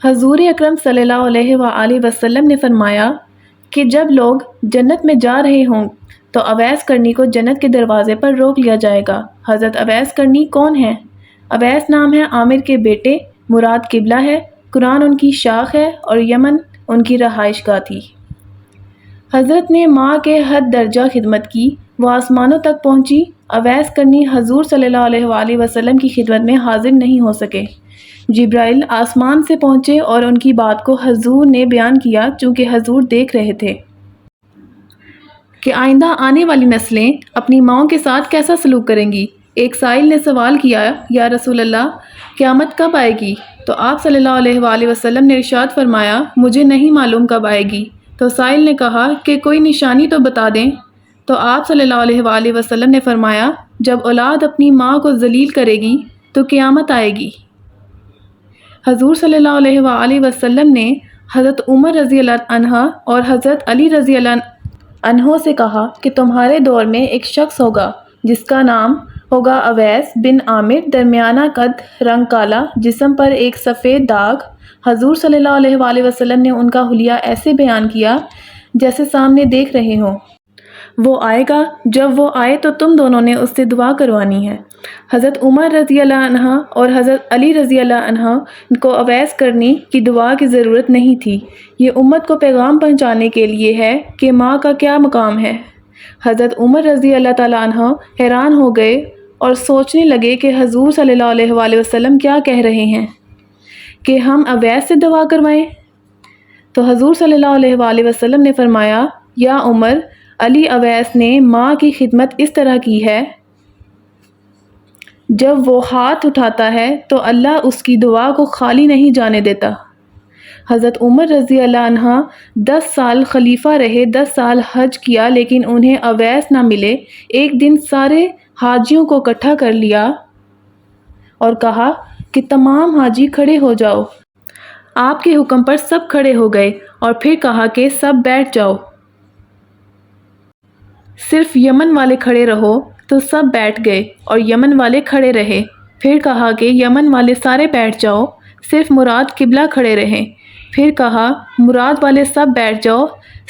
حضور اکرم صلی اللہ علیہ وآلہ وسلم نے فرمایا کہ جب لوگ جنت میں جا رہے ہوں تو اویس کرنی کو جنت کے دروازے پر روک لیا جائے گا۔ حضرت اویس کرنی کون ہے؟ اویس نام ہے عامر کے بیٹے، مراد قبلہ ہے، قرآن ان کی شاخ ہے اور یمن ان کی رہائش گاہ تھی۔ حضرت نے ماں کے حد درجہ خدمت کی، وہ آسمانوں تک پہنچی۔ اویس کرنی حضور صلی اللہ علیہ وآلہ وسلم کی خدمت میں حاضر نہیں ہو سکے۔ جبرائیل آسمان سے پہنچے اور ان کی بات کو حضور نے بیان کیا، چونکہ حضور دیکھ رہے تھے کہ آئندہ آنے والی نسلیں اپنی ماؤں کے ساتھ کیسا سلوک کریں گی۔ ایک سائل نے سوال کیا، یا رسول اللہ، قیامت کب آئے گی؟ تو آپ صلی اللہ علیہ وآلہ وسلم نے ارشاد فرمایا، مجھے نہیں معلوم کب آئے گی۔ تو سائل نے کہا کہ کوئی نشانی تو بتا دیں۔ تو آپ صلی اللہ علیہ وآلہ وسلم نے فرمایا، جب اولاد اپنی ماں کو ذلیل کرے گی تو قیامت آئے گی۔ حضور صلی اللہ علیہ وآلہ وسلم نے حضرت عمر رضی اللہ عنہ اور حضرت علی رضی اللہ عنہ سے کہا کہ تمہارے دور میں ایک شخص ہوگا جس کا نام ہوگا اویس بن عامر، درمیانہ قد، رنگ کالا، جسم پر ایک سفید داغ۔ حضور صلی اللہ علیہ وآلہ وسلم نے ان کا حلیہ ایسے بیان کیا جیسے سامنے دیکھ رہے ہوں۔ وہ آئے گا، جب وہ آئے تو تم دونوں نے اس سے دعا کروانی ہے۔ حضرت عمر رضی اللہ عنہ اور حضرت علی رضی اللہ عنہ کو اویس کرنی کی دعا کی ضرورت نہیں تھی، یہ امت کو پیغام پہنچانے کے لیے ہے کہ ماں کا کیا مقام ہے۔ حضرت عمر رضی اللہ تعالیٰ عنہ حیران ہو گئے اور سوچنے لگے کہ حضور صلی اللہ علیہ وآلہ وسلم کیا کہہ رہے ہیں کہ ہم اویس سے دعا کروائیں۔ تو حضور صلی اللہ علیہ وآلہ وسلم نے فرمایا، یا عمر، علی اویس نے ماں کی خدمت اس طرح کی ہے، جب وہ ہاتھ اٹھاتا ہے تو اللہ اس کی دعا کو خالی نہیں جانے دیتا۔ حضرت عمر رضی اللہ عنہ 10 سال خلیفہ رہے، 10 سال حج کیا، لیکن انہیں اویس نہ ملے۔ ایک دن سارے حاجیوں کو اکٹھا کر لیا اور کہا کہ تمام حاجی کھڑے ہو جاؤ۔ آپ کے حکم پر سب کھڑے ہو گئے اور پھر کہا کہ سب بیٹھ جاؤ، صرف یمن والے کھڑے رہو۔ تو سب بیٹھ گئے اور یمن والے کھڑے رہے۔ پھر کہا کہ یمن والے سارے بیٹھ جاؤ، صرف مراد قبلہ کھڑے رہیں۔ پھر کہا مراد والے سب بیٹھ جاؤ،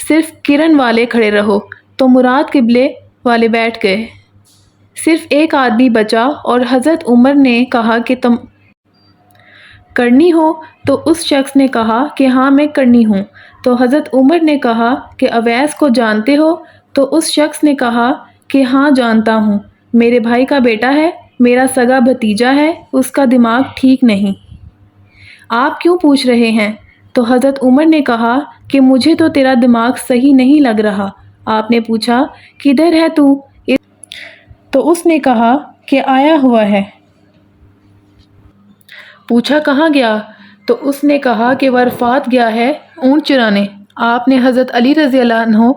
صرف کرن والے کھڑے رہو۔ تو مراد قبلے والے بیٹھ گئے، صرف ایک آدمی بچا، اور حضرت عمر نے کہا کہ تم کرنی ہو؟ تو اس شخص نے کہا کہ ہاں میں کرنی ہوں۔ تو حضرت عمر نے کہا کہ اویس کو جانتے ہو؟ تو اس شخص نے کہا کہ ہاں جانتا ہوں، میرے بھائی کا بیٹا ہے، میرا سگا بھتیجا ہے، اس کا دماغ ٹھیک نہیں۔ آپ کیوں پوچھ رہے ہیں؟ تو حضرت عمر نے کہا کہ مجھے تو تیرا دماغ صحیح نہیں لگ رہا۔ آپ نے پوچھا کدھر ہے تو؟ تو اس نے کہا کہ آیا ہوا ہے۔ پوچھا کہاں گیا؟ تو اس نے کہا کہ وہ عرفات گیا ہے اونٹ چرانے۔ آپ نے حضرت علی رضی اللہ عنہ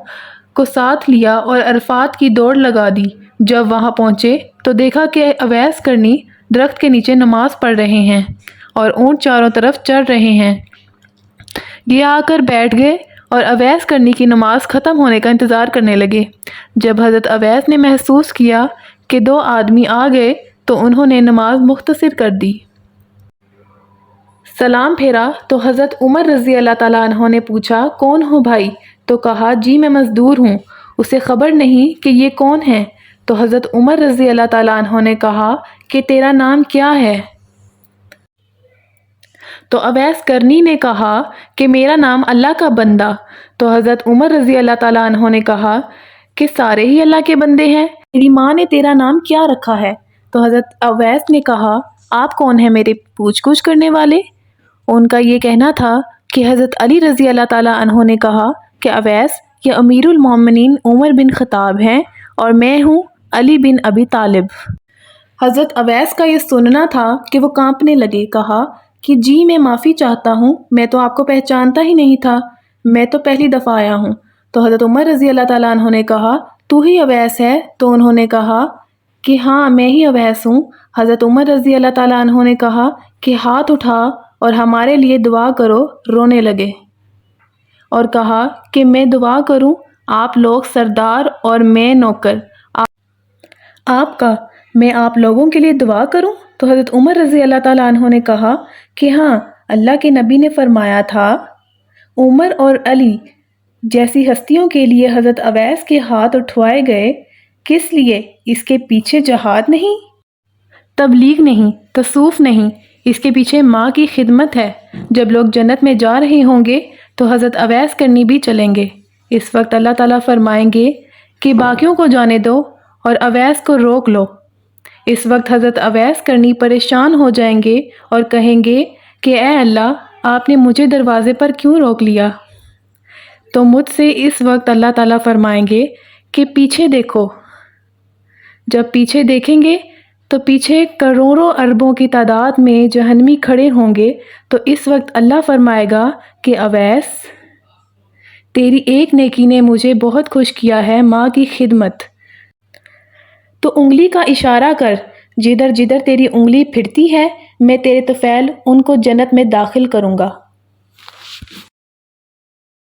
کو ساتھ لیا اور عرفات کی دوڑ لگا دی۔ جب وہاں پہنچے تو دیکھا کہ اویس کرنی درخت کے نیچے نماز پڑھ رہے ہیں اور اونٹ چاروں طرف چر رہے ہیں۔ یہ آ کر بیٹھ گئے اور اویس کرنی کی نماز ختم ہونے کا انتظار کرنے لگے۔ جب حضرت اویس نے محسوس کیا کہ 2 آدمی آ گئے تو انہوں نے نماز مختصر کر دی۔ سلام پھیرا تو حضرت عمر رضی اللہ تعالیٰ عنہ نے پوچھا کون ہو بھائی؟ تو کہا جی میں مزدور ہوں، اسے خبر نہیں کہ یہ کون ہے۔ تو حضرت عمر رضی اللہ تعالیٰ عنہ نے کہا کہ تیرا نام کیا ہے؟ تو اویس کرنی نے کہا کہ میرا نام اللہ کا بندہ۔ تو حضرت عمر رضی اللہ تعالیٰ عنہ نے کہا کہ سارے ہی اللہ کے بندے ہیں، میری ماں نے تیرا نام کیا رکھا ہے؟ تو حضرت اویس نے کہا آپ کون ہیں میرے پوچھ گچھ کرنے والے؟ ان کا یہ کہنا تھا کہ حضرت علی رضی اللہ تعالیٰ عنہ نے کہا کہ اویس یہ امیر المومنین عمر بن خطاب ہیں اور میں ہوں علی بن ابی طالب۔ حضرت اویس کا یہ سننا تھا کہ وہ کانپنے لگے، کہا کہ جی میں معافی چاہتا ہوں، میں تو آپ کو پہچانتا ہی نہیں تھا، میں تو پہلی دفعہ آیا ہوں۔ تو حضرت عمر رضی اللہ تعالیٰ عنہ نے کہا تو ہی اویس ہے؟ تو انہوں نے کہا کہ ہاں میں ہی اویس ہوں۔ حضرت عمر رضی اللہ تعالیٰ عنہ نے کہا کہ ہاتھ اٹھا اور ہمارے لیے دعا کرو۔ رونے لگے اور کہا کہ میں دعا کروں، آپ لوگ سردار اور میں نوکر آپ کا، میں آپ لوگوں کے لیے دعا کروں؟ تو حضرت عمر رضی اللہ تعالیٰ عنہ نے کہا کہ ہاں اللہ کے نبی نے فرمایا تھا، عمر اور علی جیسی ہستیوں کے لیے حضرت اویس کے ہاتھ اٹھوائے گئے، کس لیے؟ اس کے پیچھے جہاد نہیں، تبلیغ نہیں، تصوف نہیں، اس کے پیچھے ماں کی خدمت ہے۔ جب لوگ جنت میں جا رہے ہوں گے تو حضرت اویس کرنی بھی چلیں گے۔ اس وقت اللہ تعالیٰ فرمائیں گے کہ باقیوں کو جانے دو اور اویس کو روک لو۔ اس وقت حضرت اویس کرنی پریشان ہو جائیں گے اور کہیں گے کہ اے اللہ، آپ نے مجھے دروازے پر کیوں روک لیا؟ تو مجھ سے اس وقت اللہ تعالیٰ فرمائیں گے کہ پیچھے دیکھو۔ جب پیچھے دیکھیں گے تو پیچھے کروڑوں اربوں کی تعداد میں جہنمی کھڑے ہوں گے، تو اس وقت اللہ فرمائے گا کہ اویس، تیری ایک نیکی نے مجھے بہت خوش کیا ہے، ماں کی خدمت۔ تو انگلی کا اشارہ کر، جدھر جدھر تیری انگلی پھرتی ہے میں تیرے طفیل ان کو جنت میں داخل کروں گا۔